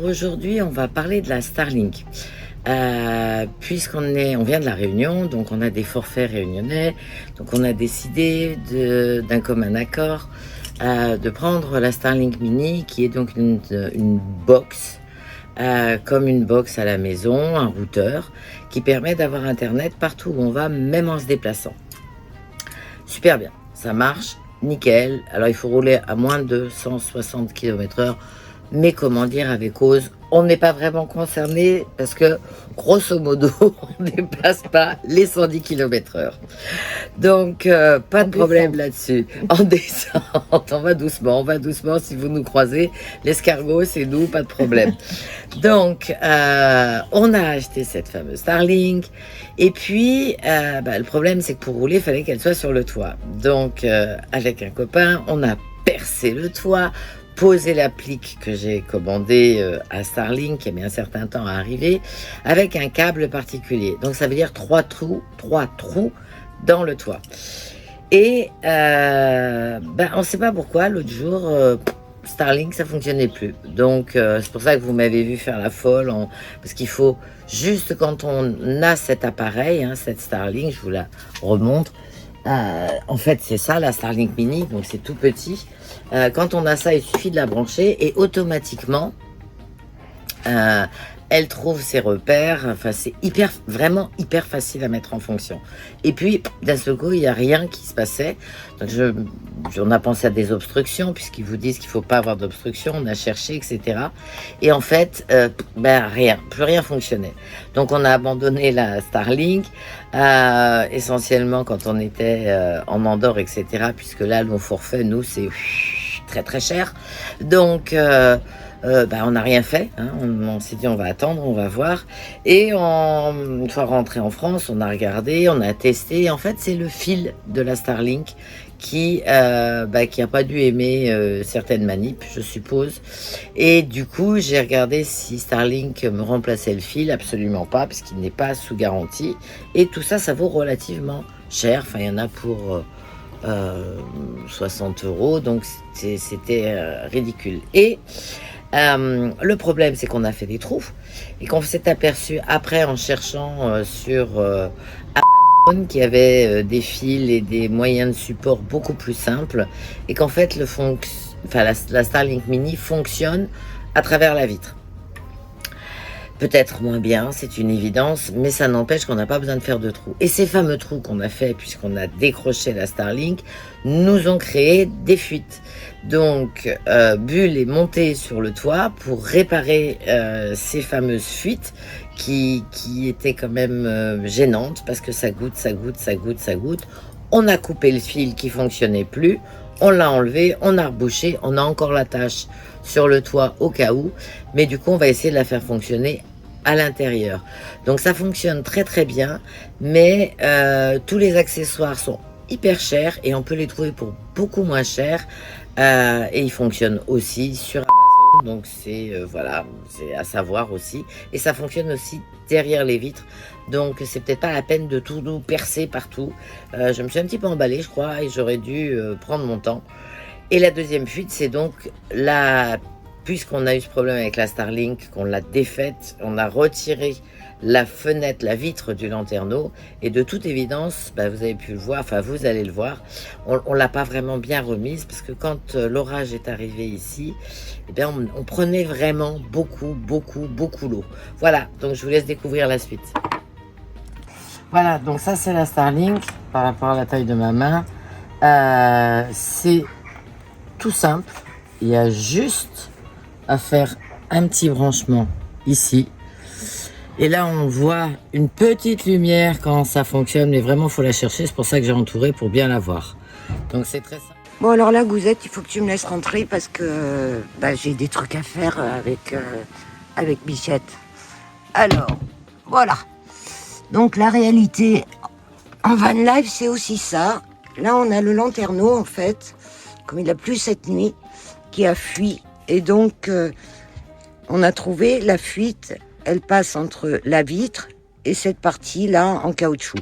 aujourd'hui, on va parler de la Starlink. On vient de la Réunion, donc on a des forfaits réunionnais, donc on a décidé d'un commun accord de prendre la Starlink Mini, qui est donc une box, comme une box à la maison, un routeur, qui permet d'avoir Internet partout où on va, même en se déplaçant. Super bien, ça marche, nickel. Alors il faut rouler à moins de 160 km/h, mais comment dire, avec cause, on n'est pas vraiment concerné parce que, grosso modo, on ne dépasse pas les 110 km/h. Donc, pas de problème là-dessus. En descente, on va doucement. Si vous nous croisez, l'escargot, c'est nous, pas de problème. Donc, on a acheté cette fameuse Starlink. Et puis, le problème, c'est que pour rouler, il fallait qu'elle soit sur le toit. Donc, avec un copain, on a percé le toit, poser l'applique que j'ai commandée à Starlink, qui a mis un certain temps à arriver, avec un câble particulier. Donc ça veut dire trois trous dans le toit. Et on ne sait pas pourquoi, l'autre jour, Starlink, ça fonctionnait plus. Donc c'est pour ça que vous m'avez vu faire la folle, parce qu'il faut, juste quand on a cet appareil, cette Starlink, je vous la remontre, en fait c'est ça la Starlink Mini, donc c'est tout petit. Quand on a ça, il suffit de la brancher et automatiquement elle trouve ses repères. Enfin, c'est vraiment hyper facile à mettre en fonction. Et puis d'un seul coup, il n'y a rien qui se passait. Donc on a pensé à des obstructions, puisqu'ils vous disent qu'il ne faut pas avoir d'obstruction. On a cherché, etc. Et en fait, plus rien fonctionnait. Donc on a abandonné la Starlink, essentiellement quand on était en Andorre, etc. Puisque là, nos forfaits, nous, c'est très très cher. Donc on n'a rien fait, on s'est dit on va attendre, on va voir. Et une fois rentré en France, on a regardé, on a testé. Et en fait, c'est le fil de la Starlink qui a pas dû aimer certaines manips, je suppose. Et du coup, j'ai regardé si Starlink me remplaçait le fil. Absolument pas, parce qu'il n'est pas sous garantie. Et tout ça, ça vaut relativement cher. Enfin, il y en a pour 60 €, donc c'était ridicule. Et le problème, c'est qu'on a fait des trous et qu'on s'est aperçu après, en cherchant sur Amazon, qu'il y avait des fils et des moyens de support beaucoup plus simples, et qu'en fait la Starlink Mini fonctionne à travers la vitre. Peut-être moins bien, c'est une évidence, mais ça n'empêche qu'on n'a pas besoin de faire de trous. Et ces fameux trous qu'on a fait, puisqu'on a décroché la Starlink, nous ont créé des fuites. Donc, Bull est monté sur le toit pour réparer ces fameuses fuites qui étaient quand même gênantes, parce que ça goutte. On a coupé le fil qui fonctionnait plus, on l'a enlevé, on a rebouché, on a encore la tâche sur le toit au cas où, mais du coup on va essayer de la faire fonctionner à l'intérieur. Donc ça fonctionne très très bien, mais tous les accessoires sont hyper chers et on peut les trouver pour beaucoup moins cher, et ils fonctionnent aussi sur Amazon, donc c'est à savoir aussi, et ça fonctionne aussi derrière les vitres. Donc c'est peut-être pas la peine de tout nous percer partout. Je me suis un petit peu emballée, je crois, et j'aurais dû prendre mon temps. Et la deuxième fuite, c'est donc puisqu'on a eu ce problème avec la Starlink, qu'on l'a défaite, on a retiré la fenêtre, la vitre du lanterneau, et de toute évidence, vous avez pu le voir, enfin vous allez le voir, on l'a pas vraiment bien remise, parce que quand l'orage est arrivé ici, on prenait vraiment beaucoup l'eau. Voilà, donc je vous laisse découvrir la suite. Voilà, donc ça c'est la Starlink par rapport à la taille de ma main. C'est tout simple, il y a juste à faire un petit branchement ici. Et là on voit une petite lumière quand ça fonctionne, mais vraiment il faut la chercher, c'est pour ça que j'ai entouré pour bien la voir. Donc c'est très simple. Bon alors là Gouzette, il faut que tu me laisses rentrer parce que j'ai des trucs à faire avec Bichette. Alors, voilà. Donc la réalité en van life, c'est aussi ça. Là, on a le lanterneau, en fait, comme il a plu cette nuit, qui a fui. Et donc, on a trouvé la fuite, elle passe entre la vitre et cette partie-là en caoutchouc.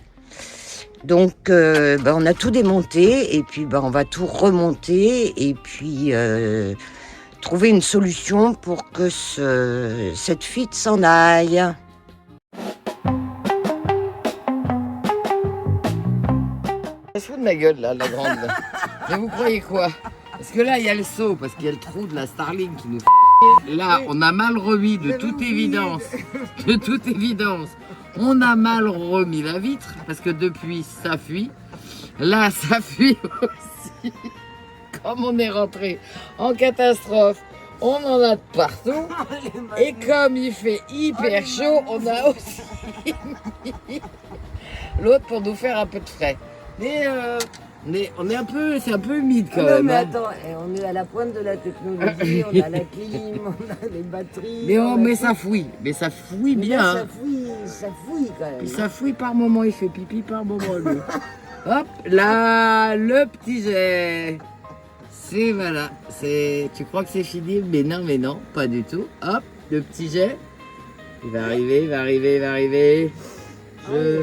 Donc, on a tout démonté et puis on va tout remonter et puis trouver une solution pour que cette fuite s'en aille. Elle se fout de ma gueule là, la grande. Mais vous croyez quoi? Parce que là il y a le saut, parce qu'il y a le trou de la Starlink qui nous fait. Là on a mal remis de toute évidence. De toute évidence. On a mal remis la vitre parce que depuis ça fuit. Là ça fuit aussi. Comme on est rentré en catastrophe, on en a de partout. Et comme il fait hyper chaud, on a aussi mis l'autre pour nous faire un peu de frais. Mais on est un peu, c'est un peu humide quand même. Mais hein. attends, on est à la pointe de la technologie, on a la clim, on a les batteries. Mais ça fouille, bien. Là, hein. ça fouille quand même. Puis ça fouille par moment, il fait pipi par moment lui. Hop, là, le petit jet. C'est voilà, tu crois que c'est fini, mais non, pas du tout. Hop, le petit jet. Il va arriver. Je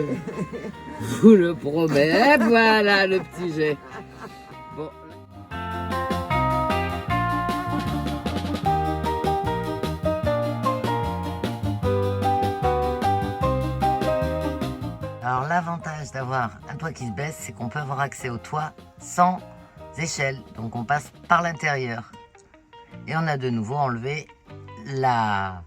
vous le promets. Voilà le petit jet. Bon. Alors l'avantage d'avoir un toit qui se baisse, c'est qu'on peut avoir accès au toit sans échelle. Donc on passe par l'intérieur. Et on a de nouveau enlevé la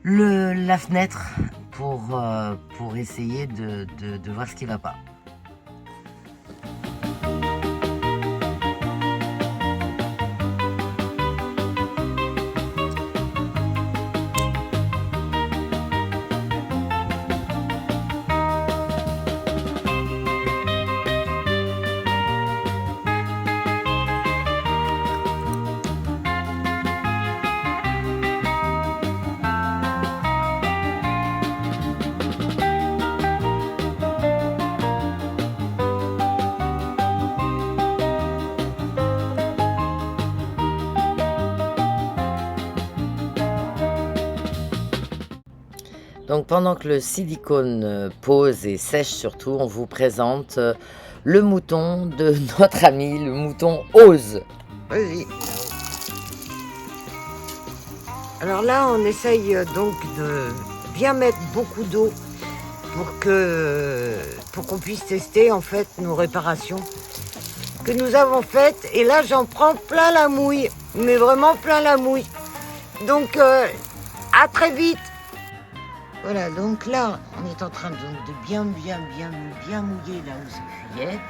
fenêtre pour essayer de voir ce qui ne va pas. Donc pendant que le silicone pose et sèche surtout, on vous présente le mouton de notre ami, le mouton Ose. Vas-y. Alors là, on essaye donc de bien mettre beaucoup d'eau pour qu'on puisse tester en fait nos réparations que nous avons faites. Et là, j'en prends plein la mouille, mais vraiment plein la mouille. Donc, à très vite. Voilà, donc là, on est en train de bien mouiller là où ça fuyait.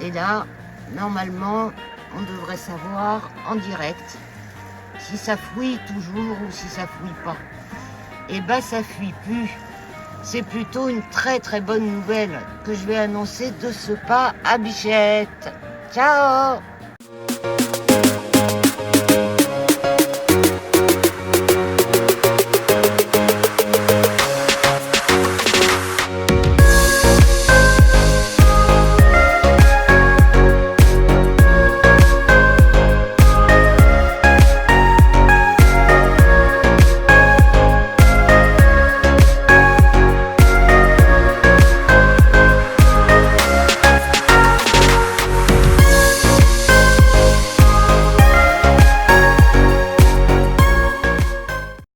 Et là, normalement, on devrait savoir en direct si ça fouille toujours ou si ça fouille pas. Et ben, ça fuit plus. C'est plutôt une très très bonne nouvelle que je vais annoncer de ce pas à Bichette. Ciao!